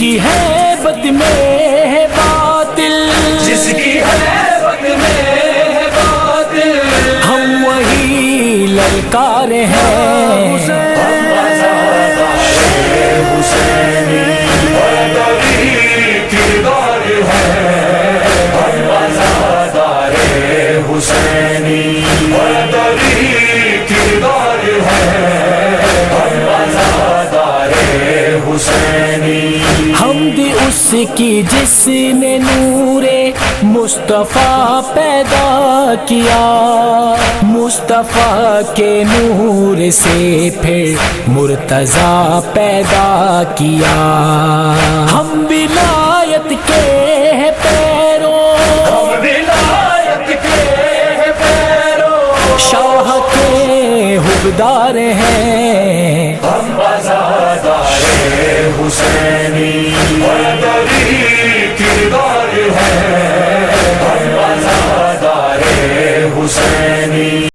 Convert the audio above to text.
کی ہیبت میں ہے باطل، جس کی ہیبت میں ہے باطل، ہم وہی للکارے ہیں، حسینی بردری کردار ہے، ہم عزادار حسینی بردری کردار ہے، ہم عزادار حسینی۔ حمد اس کی جس نے نور مصطفیٰ پیدا کیا، مصطفیٰ کے نور سے پھر مرتضیٰ پیدا کیا۔ ہم ولایت کے ہیں پیروں، ہم ولایت کے پیروں، شاہ کے حقدار ہیں، ہم عزادار حسینی بردری کردار ہے، ہم عزادار حسینی۔